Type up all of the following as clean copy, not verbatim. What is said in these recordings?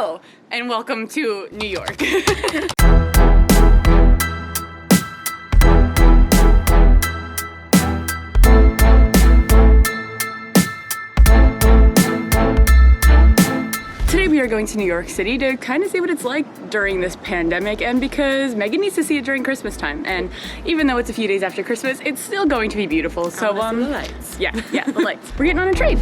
Hello, and welcome to New York. Today we are going to New York City to kind of see what it's like during this pandemic, and because Megan needs to see it during Christmas time, and even though it's a few days after Christmas, it's still going to be beautiful. So the lights. Yeah, the lights. We're getting on a train.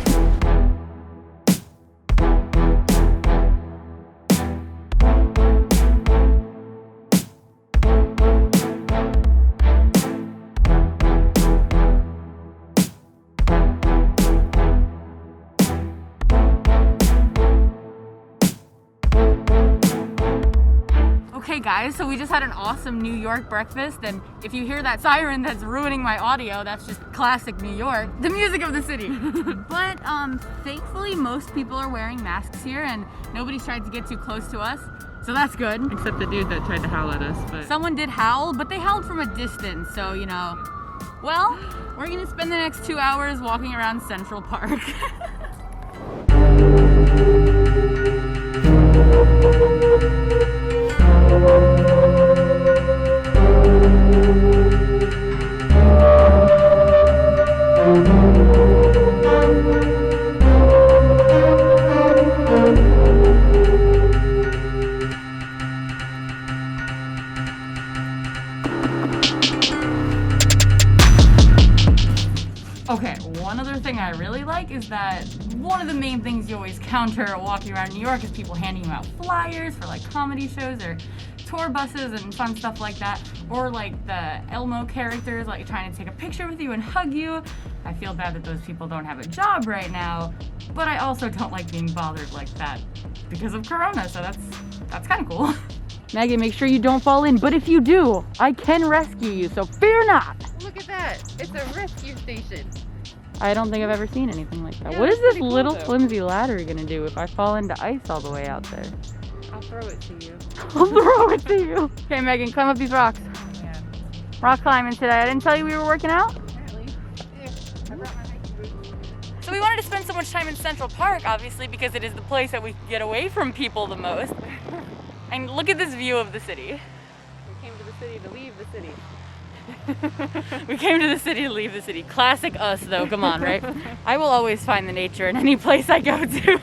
Okay guys, so we just had an awesome New York breakfast, and if you hear that siren that's ruining my audio, that's just classic New York, the music of the city. But thankfully most people are wearing masks here and nobody's tried to get too close to us, so that's good. Except the dude that tried to howl at us, but... Someone did howl, but they howled from a distance, so you know. Well, we're gonna spend the next 2 hours walking around Central Park. Okay, one other thing I really like is that one of the main things you always counter walking around New York is people handing you out flyers for like comedy shows or tour buses and fun stuff like that, or like the Elmo characters like trying to take a picture with you and hug you. I feel bad that those people don't have a job right now, but I also don't like being bothered like that because of Corona, so that's kind of cool. Megan, make sure you don't fall in, but if you do, I can rescue you, so fear not. Look at that! It's a rescue station. I don't think I've ever seen anything like that. Yeah, what is this cool, little though. flimsy ladder gonna do if I fall into ice all the way out there? I'll throw it to you. I'll throw it to you. Okay, Megan, climb up these rocks. Yeah. Rock climbing today. I didn't tell you we were working out? Apparently. Yeah, I brought my hiking boots. So we wanted to spend so much time in Central Park, obviously, because it is the place that we can get away from people the most. And look at this view of the city. We came to the city to leave the city. We came to the city to leave the city. Classic us, though. Come on, right? I will always find the nature in any place I go to.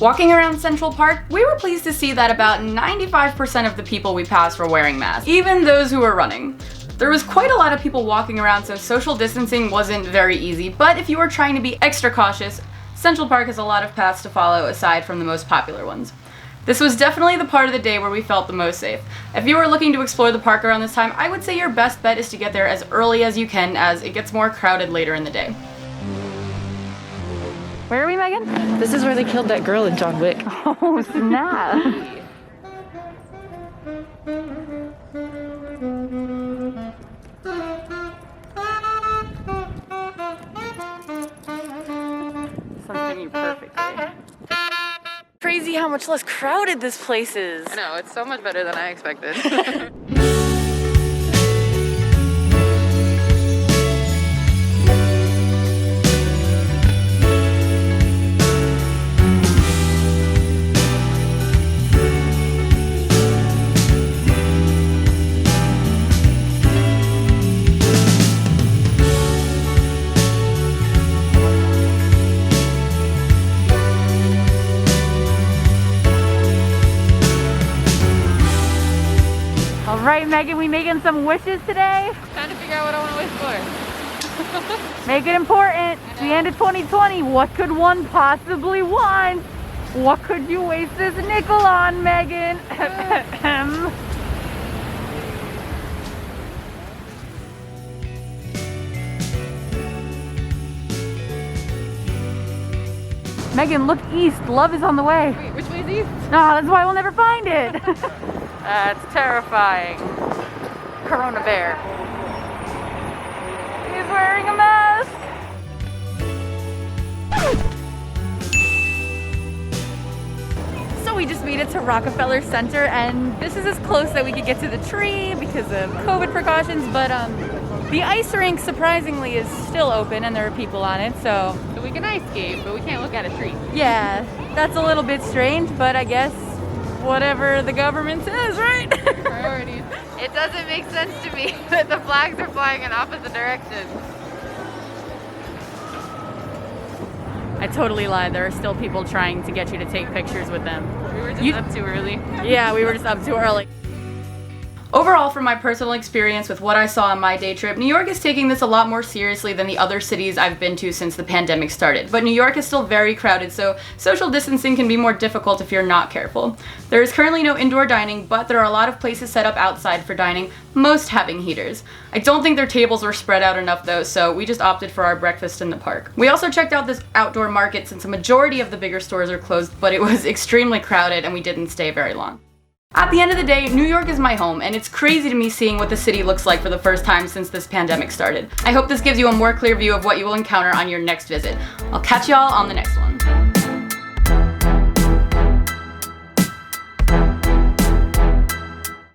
Walking around Central Park, we were pleased to see that about 95% of the people we passed were wearing masks, even those who were running. There was quite a lot of people walking around, so social distancing wasn't very easy, but if you are trying to be extra cautious, Central Park has a lot of paths to follow aside from the most popular ones. This was definitely the part of the day where we felt the most safe. If you are looking to explore the park around this time, I would say your best bet is to get there as early as you can, as it gets more crowded later in the day. Where are we, Megan? This is where they killed that girl in John Wick. Oh, snap. Something you perfectly. Crazy how much less crowded this place is. I know, it's so much better than I expected. Alright, Megan, we making some wishes today? Trying to figure out what I want to wish for. Make it important. It's the end of 2020. What could one possibly want? What could you waste this nickel on, Megan? Megan, look east. Love is on the way. Wait, which way is east? No, that's why we'll never find it. That's terrifying. Corona Bear. He's wearing a mask. we just made it to Rockefeller Center, and this is as close that we could get to the tree because of COVID precautions, but the ice rink surprisingly is still open and there are people on it, so we can ice skate, but we can't look at a tree. yeah, that's a little bit strange, but I guess whatever the government says, right? Priorities. It doesn't make sense to me that the flags are flying in opposite directions. I totally lied. There are still people trying to get you to take pictures with them. We were just up too early. Yeah, we were just up too early. Overall, from my personal experience with what I saw on my day trip, New York is taking this a lot more seriously than the other cities I've been to since the pandemic started. But New York is still very crowded, so social distancing can be more difficult if you're not careful. There is currently no indoor dining, but there are a lot of places set up outside for dining, most having heaters. I don't think their tables were spread out enough though, so we just opted for our breakfast in the park. We also checked out this outdoor market since a majority of the bigger stores are closed, but it was extremely crowded and we didn't stay very long. At the end of the day, New York is my home, and it's crazy to me seeing what the city looks like for the first time since this pandemic started. I hope this gives you a more clear view of what you will encounter on your next visit. I'll catch y'all on the next one.